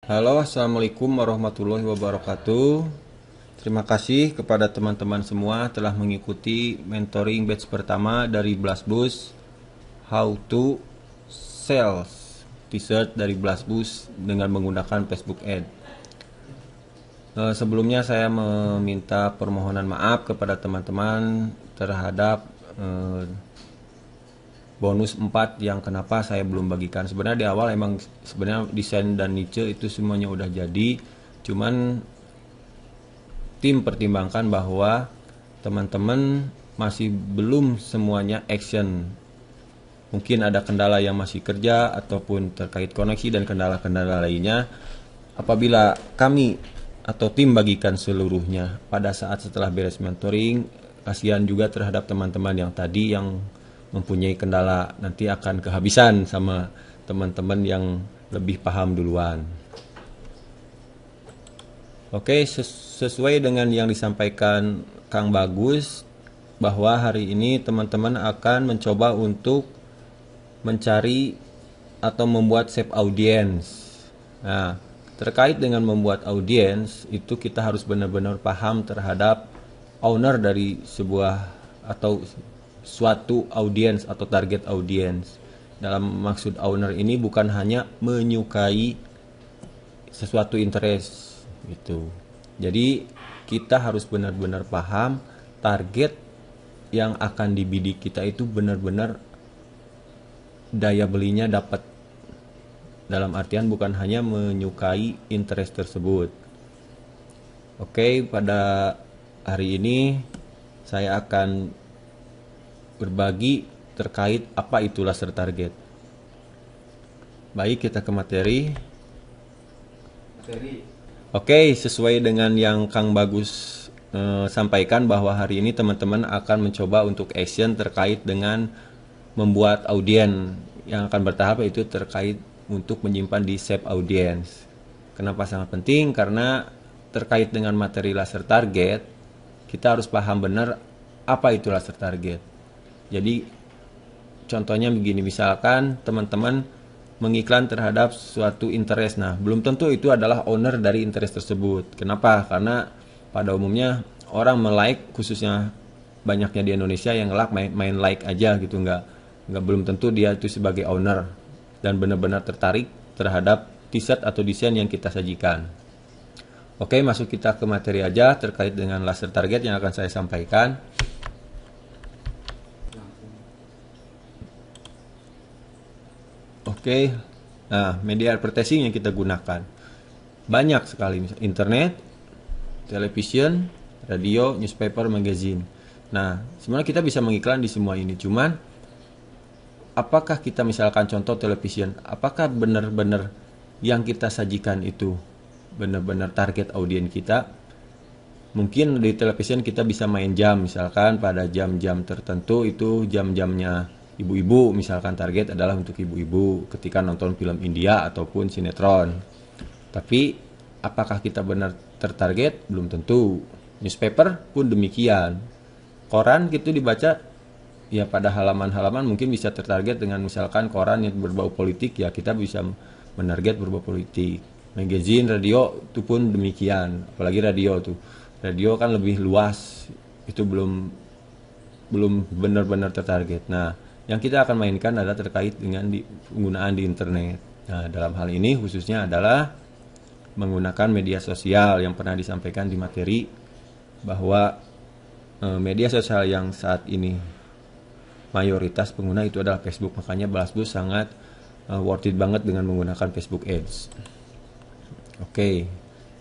Halo, assalamualaikum warahmatullahi wabarakatuh. Terima kasih kepada teman-teman semua telah mengikuti mentoring batch pertama dari Blastbus, How to Sales T-shirt dari Blastbus dengan menggunakan Facebook Ad. Sebelumnya saya meminta permohonan maaf kepada teman-teman terhadap bonus 4 yang kenapa saya belum bagikan. Sebenarnya di awal emang sebenarnya desain dan niche itu semuanya udah jadi, cuman tim pertimbangkan bahwa teman-teman masih belum semuanya action. Mungkin ada kendala yang masih kerja ataupun terkait koneksi dan kendala-kendala lainnya. Apabila kami atau tim bagikan seluruhnya pada saat setelah beres mentoring, kasihan juga terhadap teman-teman yang tadi yang mempunyai kendala, nanti akan kehabisan sama teman-teman yang lebih paham duluan. Oke, sesuai dengan yang disampaikan Kang Bagus, bahwa hari ini teman-teman akan mencoba untuk mencari atau membuat save audience. Nah, terkait dengan membuat audience, itu kita harus benar-benar paham terhadap owner dari sebuah atau suatu audience atau target audience. Dalam maksud owner ini bukan hanya menyukai sesuatu interest gitu. Jadi kita harus benar-benar paham target yang akan dibidik kita itu benar-benar daya belinya dapat. Dalam artian bukan hanya menyukai interest tersebut. Oke, pada hari ini saya akan berbagi terkait apa itu laser target. Baik, kita ke materi. Oke, sesuai dengan yang Kang Bagus sampaikan bahwa hari ini teman-teman akan mencoba untuk action terkait dengan membuat audiens yang akan bertahap, yaitu terkait untuk menyimpan di save audience. Kenapa sangat penting? Karena terkait dengan materi laser target, kita harus paham benar apa itu laser target. Jadi contohnya begini, misalkan teman-teman mengiklan terhadap suatu interest. Nah, belum tentu itu adalah owner dari interest tersebut. Kenapa? Karena pada umumnya orang melike, khususnya banyaknya di Indonesia yang main like aja gitu, nggak belum tentu dia itu sebagai owner dan benar-benar tertarik terhadap t-shirt atau desain yang kita sajikan. Oke, masuk kita ke materi aja terkait dengan laser target yang akan saya sampaikan. Oke, nah media advertising yang kita gunakan banyak sekali, misalnya internet, television, radio, newspaper, magazine. Nah, sebenarnya kita bisa mengiklan di semua ini, cuman apakah kita misalkan contoh television, apakah benar-benar yang kita sajikan itu benar-benar target audiens kita? Mungkin di television kita bisa main jam, misalkan pada jam-jam tertentu itu jam-jamnya ibu-ibu, misalkan target adalah untuk ibu-ibu ketika nonton film India ataupun sinetron. Tapi apakah kita benar tertarget? Belum tentu. Newspaper pun demikian. Koran gitu dibaca, ya pada halaman-halaman mungkin bisa tertarget dengan misalkan koran yang berbau politik, ya kita bisa menarget berbau politik. Magazine, radio itu pun demikian. Apalagi radio tuh. Radio kan lebih luas. Itu belum benar-benar tertarget. Nah, yang kita akan mainkan adalah terkait dengan penggunaan di internet. Nah, dalam hal ini khususnya adalah menggunakan media sosial yang pernah disampaikan di materi, bahwa media sosial yang saat ini mayoritas pengguna itu adalah Facebook. Makanya Blastbus sangat worth it banget dengan menggunakan Facebook Ads. Oke,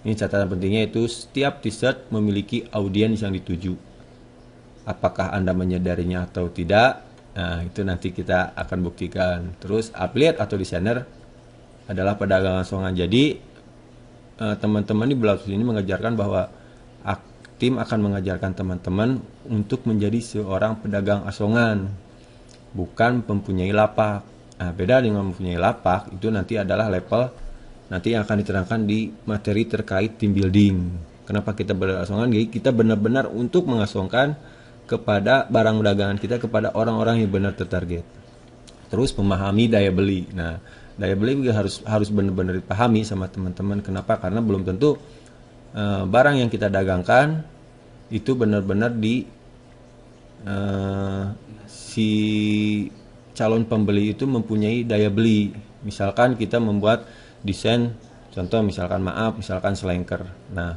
ini catatan pentingnya itu setiap t-shirt memiliki audiens yang dituju. Apakah Anda menyadarinya atau tidak? Nah, itu nanti kita akan buktikan. Terus affiliate atau desainer adalah pedagang asongan. Jadi teman-teman di Blastbus ini mengajarkan bahwa tim akan mengajarkan teman-teman untuk menjadi seorang pedagang asongan, bukan mempunyai lapak. Nah, beda dengan mempunyai lapak, itu nanti adalah level nanti yang akan diterangkan di materi terkait team building. Kenapa kita berasongan? Jadi kita benar-benar untuk mengasongkan kepada barang dagangan kita kepada orang-orang yang benar tertarget. Terus memahami daya beli. Nah, daya beli juga harus benar-benar dipahami sama teman-teman. Kenapa? Karena belum tentu barang yang kita dagangkan itu benar-benar si calon pembeli itu mempunyai daya beli. Misalkan kita membuat desain, contoh misalkan selengker. Nah,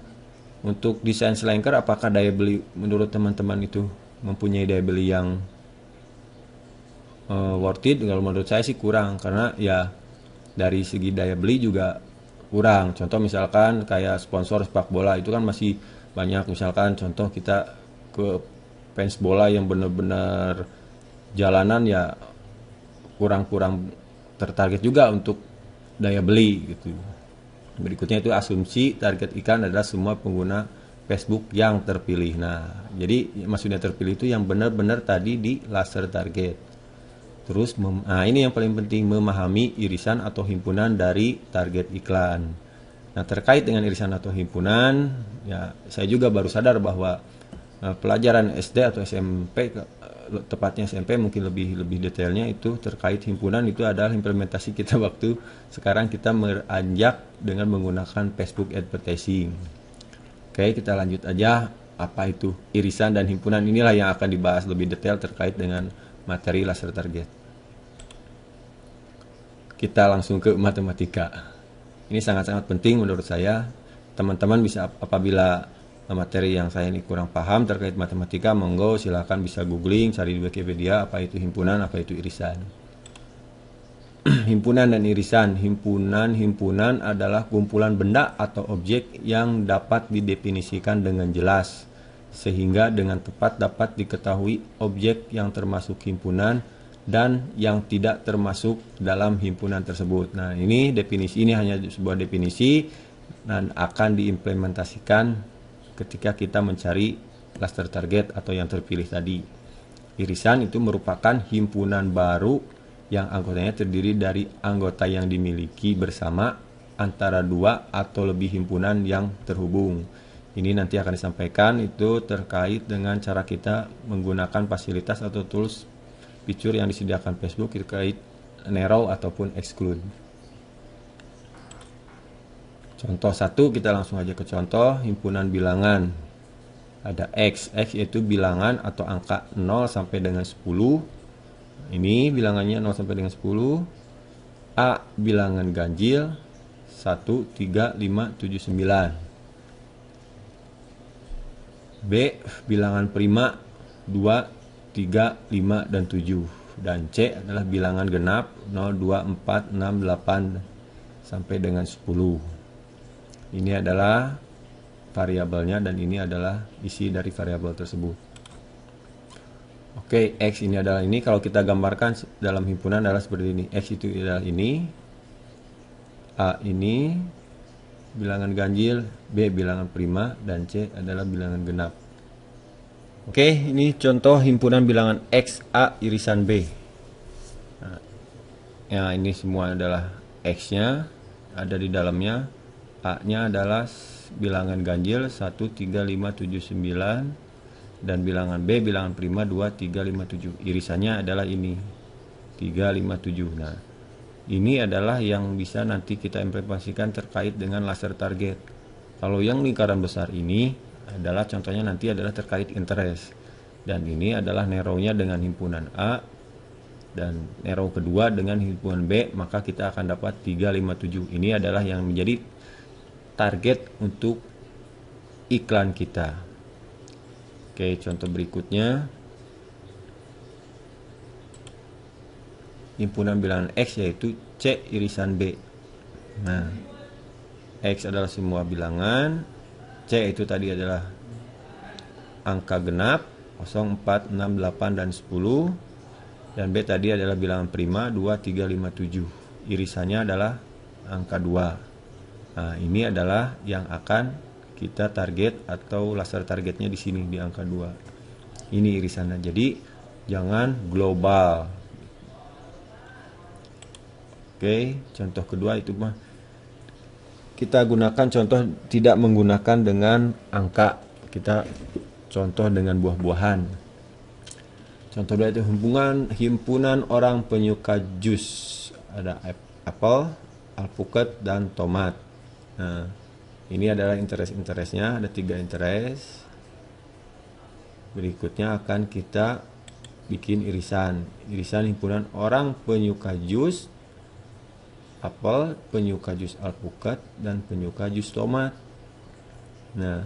untuk desain selengker apakah daya beli menurut teman-teman itu mempunyai daya beli yang worth it? Kalau menurut saya sih kurang, karena ya dari segi daya beli juga kurang. Contoh misalkan kayak sponsor sepak bola itu kan masih banyak. Misalkan contoh kita ke fans bola yang benar-benar jalanan, ya kurang tertarget juga untuk daya beli gitu. Berikutnya itu asumsi target iklan adalah semua pengguna Facebook yang terpilih. Nah, jadi maksudnya terpilih itu yang benar-benar tadi di laser target. Terus, nah ini yang paling penting, memahami irisan atau himpunan dari target iklan. Nah, terkait dengan irisan atau himpunan, ya saya juga baru sadar bahwa pelajaran SD atau SMP, tepatnya SMP mungkin lebih detailnya itu terkait himpunan, itu adalah implementasi kita waktu sekarang kita beranjak dengan menggunakan Facebook advertising. Oke, kita lanjut aja, apa itu irisan dan himpunan. Inilah yang akan dibahas lebih detail terkait dengan materi laser target. Kita langsung ke matematika. Ini sangat-sangat penting menurut saya. Teman-teman bisa, apabila materi yang saya ini kurang paham terkait matematika, monggo silakan bisa googling, cari di Wikipedia apa itu himpunan, apa itu irisan. Himpunan dan irisan. Himpunan adalah kumpulan benda atau objek yang dapat didefinisikan dengan jelas, sehingga dengan tepat dapat diketahui objek yang termasuk himpunan dan yang tidak termasuk dalam himpunan tersebut. Nah, ini definisi, ini hanya sebuah definisi dan akan diimplementasikan ketika kita mencari cluster target atau yang terpilih tadi. Irisan itu merupakan himpunan baru yang anggotanya terdiri dari anggota yang dimiliki bersama antara dua atau lebih himpunan yang terhubung. Ini nanti akan disampaikan, itu terkait dengan cara kita menggunakan fasilitas atau tools fitur yang disediakan Facebook terkait narrow ataupun exclude. Contoh satu, kita langsung aja ke contoh himpunan bilangan. Ada X yaitu bilangan atau angka 0 sampai dengan 10. Ini bilangannya 0 sampai dengan 10. A bilangan ganjil 1, 3, 5, 7, 9. B bilangan prima 2, 3, 5, dan 7. Dan C adalah bilangan genap 0, 2, 4, 6, 8 sampai dengan 10. Ini adalah variabelnya dan ini adalah isi dari variabel tersebut. Oke, X ini adalah ini. Kalau kita gambarkan dalam himpunan adalah seperti ini. X itu adalah ini, A ini bilangan ganjil, B bilangan prima, dan C adalah bilangan genap. Oke, ini contoh himpunan bilangan X, A, irisan B. Nah, ya ini semua adalah X-nya ada di dalamnya. A-nya adalah bilangan ganjil 1, 3, 5, 7, 9, dan bilangan B bilangan prima 2, 3, 5, 7. Irisannya adalah ini 3, 5, 7. Nah, ini adalah yang bisa nanti kita implementasikan terkait dengan laser target. Kalau yang lingkaran besar ini adalah contohnya nanti adalah terkait interest, dan ini adalah narrow-nya dengan himpunan A dan narrow kedua dengan himpunan B, maka kita akan dapat 3, 5, 7. Ini adalah yang menjadi target untuk iklan kita. Oke, contoh berikutnya himpunan bilangan X yaitu C irisan B. Nah, X adalah semua bilangan, C itu tadi adalah angka genap 0, 4, 6, 8, dan 10, dan B tadi adalah bilangan prima 2, 3, 5, 7. Irisannya adalah angka 2. Nah, ini adalah yang akan kita target atau laser targetnya di sini di angka 2. Ini irisannya. Jadi jangan global. Oke, contoh kedua itu mah kita gunakan contoh tidak menggunakan dengan angka. Kita contoh dengan buah-buahan. Contoh dua itu himpunan orang penyuka jus. Ada apel, alpukat, dan tomat. Nah, ini adalah interest-interestnya, ada 3 interest. Berikutnya akan kita bikin irisan himpunan orang penyuka jus apel, penyuka jus alpukat, dan penyuka jus tomat. Nah,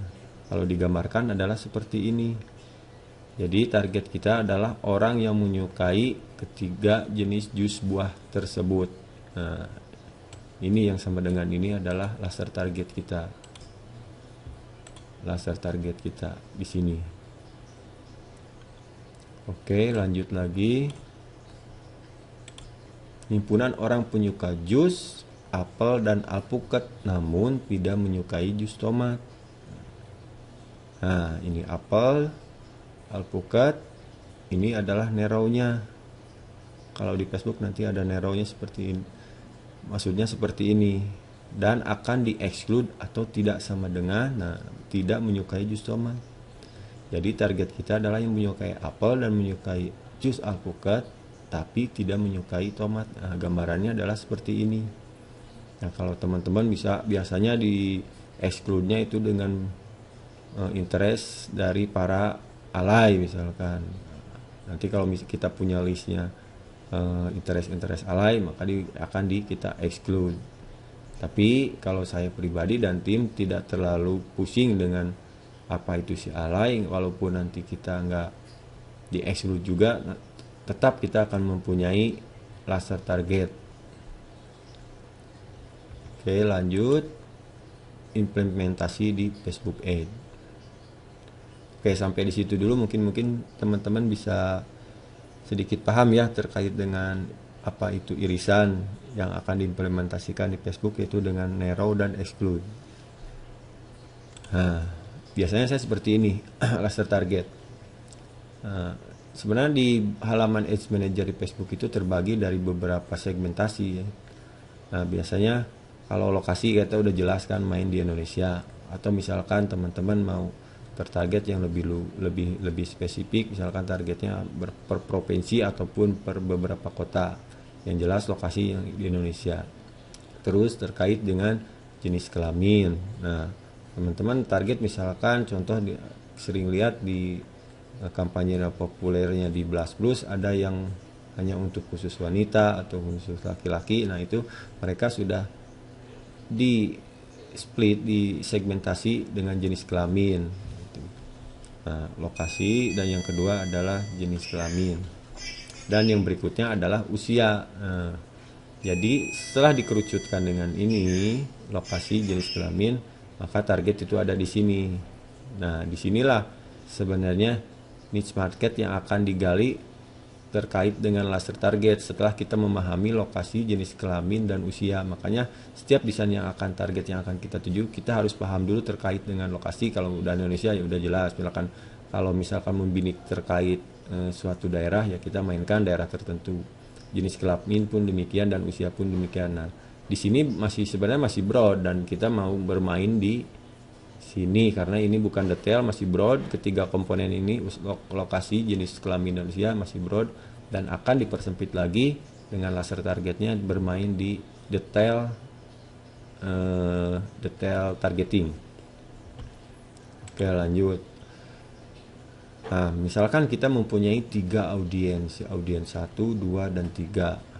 kalau digambarkan adalah seperti ini. Jadi target kita adalah orang yang menyukai ketiga jenis jus buah tersebut. Nah, ini yang sama dengan ini adalah laser target kita. Laser target kita di sini. Oke, lanjut lagi. Himpunan orang penyuka jus apel dan alpukat namun tidak menyukai jus tomat. Nah, ini apel, alpukat, ini adalah narrow-nya. Kalau di Facebook nanti ada narrow-nya seperti ini. Maksudnya seperti ini. Dan akan di-exclude atau tidak sama dengan tidak menyukai jus tomat. Jadi target kita adalah yang menyukai apel dan menyukai jus alpukat tapi tidak menyukai tomat. Nah, gambarannya adalah seperti ini. Nah, kalau teman-teman biasanya di-exclude-nya itu dengan interest dari para alay misalkan. Nanti kalau kita punya listnya interest alay, maka akan kita exclude. Tapi kalau saya pribadi dan tim tidak terlalu pusing dengan apa itu si alay, walaupun nanti kita nggak di exclude juga, tetap kita akan mempunyai laser target. Oke, lanjut implementasi di Facebook Ads. Oke, sampai di situ dulu. Mungkin teman-teman bisa sedikit paham ya terkait dengan apa itu irisan yang akan diimplementasikan di Facebook, yaitu dengan narrow dan exclude. Nah, biasanya saya seperti ini laser target. Nah, sebenarnya di halaman Ads Manager di Facebook itu terbagi dari beberapa segmentasi ya. Nah, biasanya kalau lokasi kita udah jelaskan main di Indonesia, atau misalkan teman-teman mau tertarget yang lebih spesifik, misalkan targetnya per provinsi ataupun per beberapa kota, yang jelas lokasi yang di Indonesia. Terus terkait dengan jenis kelamin. Nah, teman-teman target misalkan contoh sering lihat di kampanye populernya di Blast Plus ada yang hanya untuk khusus wanita atau khusus laki-laki. Nah, itu mereka sudah di split, di segmentasi dengan jenis kelamin. Nah, lokasi, dan yang kedua adalah jenis kelamin, dan yang berikutnya adalah usia. Nah, jadi setelah dikerucutkan dengan ini lokasi, jenis kelamin, maka target itu ada di sini. Nah, disinilah sebenarnya niche market yang akan digali terkait dengan laser target setelah kita memahami lokasi, jenis kelamin, dan usia. Makanya setiap desain yang akan target yang akan kita tuju, kita harus paham dulu terkait dengan lokasi. Kalau udah Indonesia ya udah jelas. Kalau misalkan membidik terkait suatu daerah, ya kita mainkan daerah tertentu. Jenis kelamin pun demikian dan usia pun demikian. Nah, di sini sebenarnya masih broad, dan kita mau bermain di sini karena ini bukan detail, masih broad. Ketiga komponen ini, lokasi, jenis kelamin, dan usia, masih broad, dan akan dipersempit lagi dengan laser targetnya bermain di detail targeting. Oke, lanjut. Nah, misalkan kita mempunyai 3 audiens 1, 2, dan 3.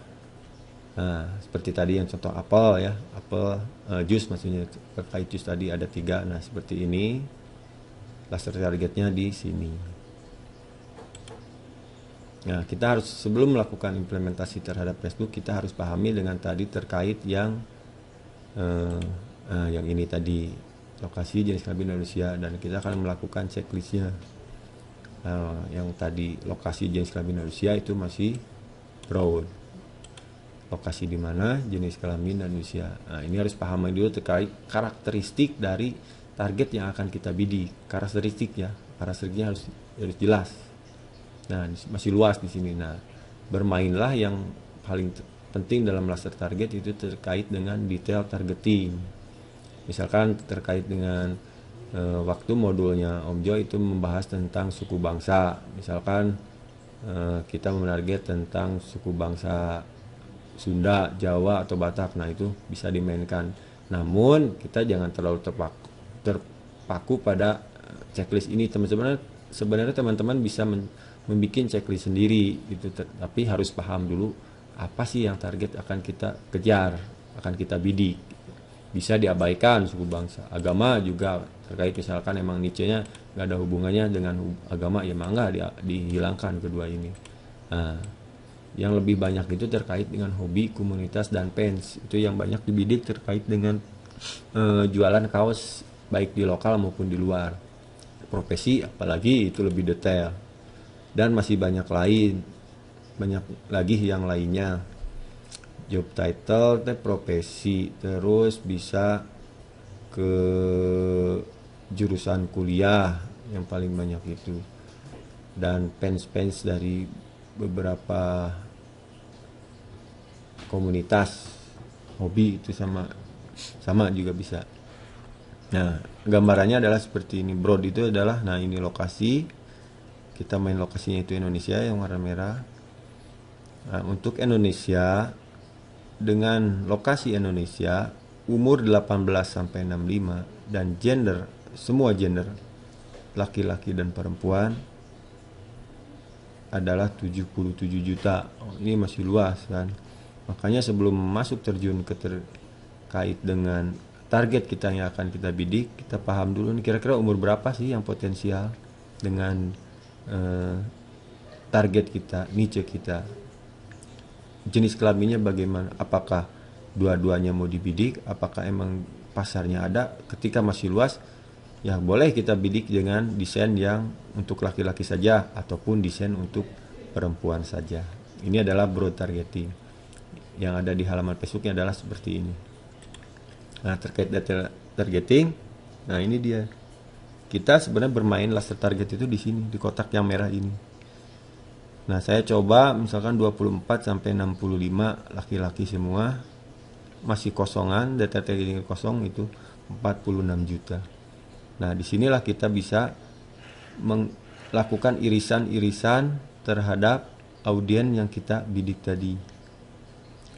Nah, seperti tadi yang contoh apel ya, apel jus, maksudnya terkait jus tadi ada 3. Nah, seperti ini laser targetnya di sini. Nah, kita harus, sebelum melakukan implementasi terhadap Facebook, kita harus pahami dengan tadi terkait yang ini tadi, lokasi, jenis kelamin, dan usia, dan kita akan melakukan checklistnya. Yang tadi lokasi, jenis kelamin, dan usia itu masih broad. Lokasi di mana, jenis kelamin, dan usia. Nah, ini harus pahami dulu terkait karakteristik dari target yang akan kita bidik. Karakteristiknya harus jelas. Nah, masih luas di sini. Nah, bermainlah yang paling penting dalam laser target itu terkait dengan detail targeting. Misalkan terkait dengan waktu modulnya Om Jo itu membahas tentang suku bangsa. Misalkan kita menarget tentang suku bangsa Sunda, Jawa atau Batak. Nah, itu bisa dimainkan. Namun kita jangan terlalu terpaku pada checklist ini. Sebenarnya teman-teman bisa membuat checklist sendiri gitu, tapi harus paham dulu apa sih yang target akan kita kejar, akan kita bidik. Bisa diabaikan suku bangsa, agama juga terkait, misalkan emang niche-nya nggak ada hubungannya dengan agama, ya mangga dihilangkan kedua ini. Nah, yang lebih banyak itu terkait dengan hobi, komunitas, dan fans. Itu yang banyak dibidik terkait dengan jualan kaos baik di lokal maupun di luar. Profesi apalagi itu lebih detail. Dan masih banyak lagi yang lainnya. Job title, profesi, terus bisa ke jurusan kuliah yang paling banyak itu. Dan fans dari beberapa komunitas hobi itu sama juga bisa. Nah, gambarannya adalah seperti ini. Broad itu adalah, nah ini lokasi, kita main lokasinya itu Indonesia yang warna merah. Nah, untuk Indonesia, dengan lokasi Indonesia, umur 18 sampai 65, dan gender, semua gender, laki-laki dan perempuan, adalah 77 juta. Ini masih luas kan. Makanya sebelum masuk terjun terkait dengan target kita yang akan kita bidik, kita paham dulu nih kira-kira umur berapa sih yang potensial dengan target kita, niche kita. Jenis kelaminnya bagaimana? Apakah dua-duanya mau dibidik? Apakah emang pasarnya ada? Ketika masih luas, ya boleh kita bidik dengan desain yang untuk laki-laki saja ataupun desain untuk perempuan saja. Ini adalah broad targeting. Yang ada di halaman Facebooknya adalah seperti ini. Nah, terkait data targeting, nah ini dia. Kita sebenarnya bermain laser target itu di sini, di kotak yang merah ini. Nah, saya coba misalkan 24 sampai 65 laki-laki semua, masih kosongan, data targeting kosong itu 46 juta. Nah, disinilah kita bisa melakukan irisan-irisan terhadap audiens yang kita bidik tadi.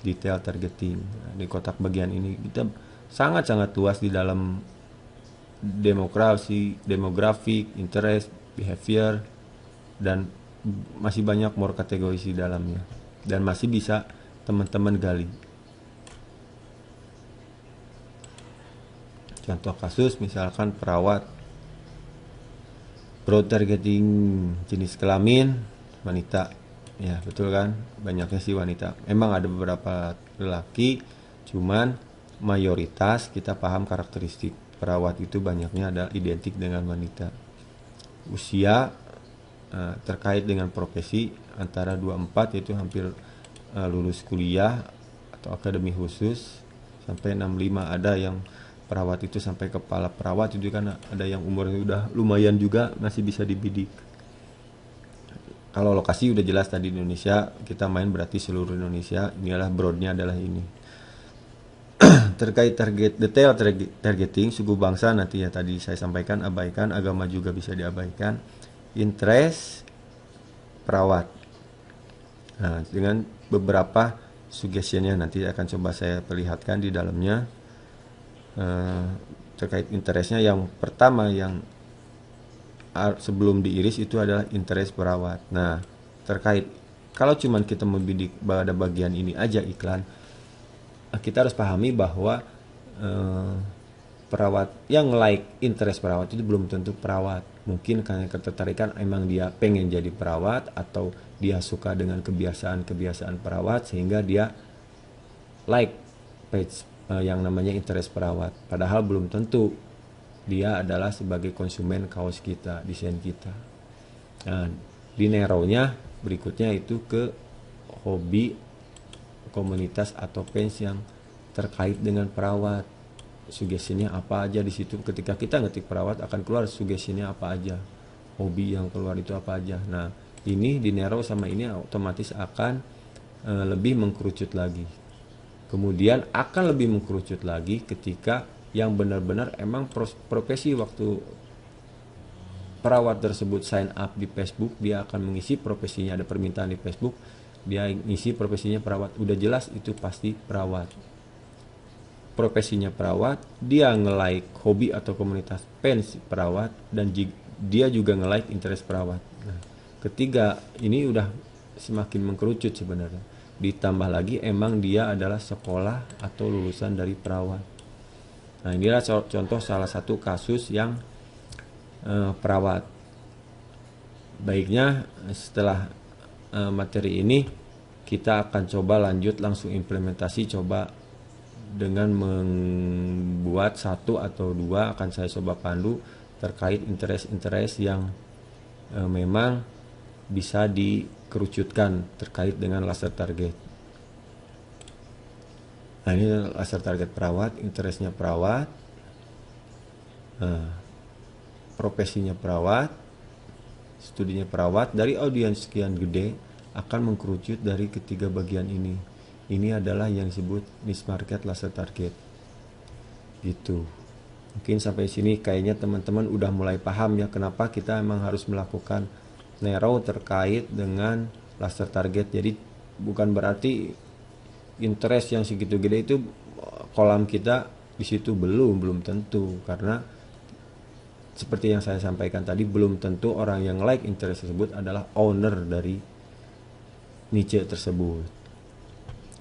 Detail targeting. Nah, di kotak bagian ini kita sangat-sangat luas di dalam demografik, interest, behavior, dan masih banyak more kategori di dalamnya. Dan masih bisa teman-teman gali. Contoh kasus misalkan perawat, broad targeting jenis kelamin wanita, ya betul kan, banyaknya sih wanita. Emang ada beberapa lelaki, cuman mayoritas kita paham karakteristik perawat itu banyaknya ada identik dengan wanita. Usia terkait dengan profesi antara 24, yaitu hampir lulus kuliah atau akademi khusus, sampai 65. Ada yang perawat itu sampai kepala perawat itu kan, ada yang umurnya udah lumayan juga masih bisa dibidik. Kalau lokasi udah jelas tadi di Indonesia, kita main berarti seluruh Indonesia. Inilah broadnya adalah ini. Terkait detail targeting suku bangsa nanti ya tadi saya sampaikan, abaikan. Agama juga bisa diabaikan. Interest, perawat. Nah, dengan beberapa suggestionnya nanti akan coba saya perlihatkan di dalamnya. Terkait interestnya, yang pertama yang sebelum diiris itu adalah interest perawat. Nah, terkait kalau cuman kita membidik pada bagian ini aja iklan, kita harus pahami bahwa perawat yang like interest perawat itu belum tentu perawat. Mungkin karena ketertarikan emang dia pengen jadi perawat, atau dia suka dengan kebiasaan perawat sehingga dia like page yang namanya interest perawat. Padahal belum tentu dia adalah sebagai konsumen kaos kita, desain kita. Nah, di narrow-nya berikutnya itu ke hobi, komunitas atau fans yang terkait dengan perawat. Sugestinya apa aja di situ. Ketika kita ngetik perawat akan keluar sugestinya apa aja. Hobi yang keluar itu apa aja. Nah, ini di narrow sama ini otomatis akan lebih mengkerucut lagi. Kemudian akan lebih mengkerucut lagi ketika yang benar-benar emang profesi waktu perawat tersebut sign up di Facebook, dia akan mengisi profesinya, ada permintaan di Facebook, dia ngisi profesinya perawat, udah jelas itu pasti perawat. Profesinya perawat, dia nge-like hobi atau komunitas fans perawat, dan dia juga nge-like interest perawat. Nah, ketiga ini udah semakin mengkerucut sebenarnya. Ditambah lagi emang dia adalah sekolah atau lulusan dari perawat. Nah, inilah contoh salah satu kasus yang perawat. Baiknya setelah materi ini kita akan coba lanjut langsung implementasi, coba dengan membuat 1 atau 2 akan saya coba pandu terkait interest yang memang bisa dikerucutkan terkait dengan laser target. Nah, ini laser target perawat, interestnya perawat, profesinya perawat, studinya perawat. Dari audiens sekian gede akan mengkerucut dari ketiga bagian ini. Ini adalah yang disebut niche market laser target. Gitu. Mungkin sampai sini kayaknya teman-teman udah mulai paham ya kenapa kita emang harus melakukan narrow terkait dengan laser target. Jadi bukan berarti interest yang segitu gede itu kolam kita di situ belum tentu, karena seperti yang saya sampaikan tadi, belum tentu orang yang like interest tersebut adalah owner dari niche tersebut.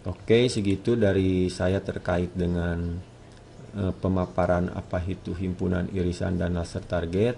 Oke, segitu dari saya terkait dengan pemaparan apa itu himpunan irisan dan laser target.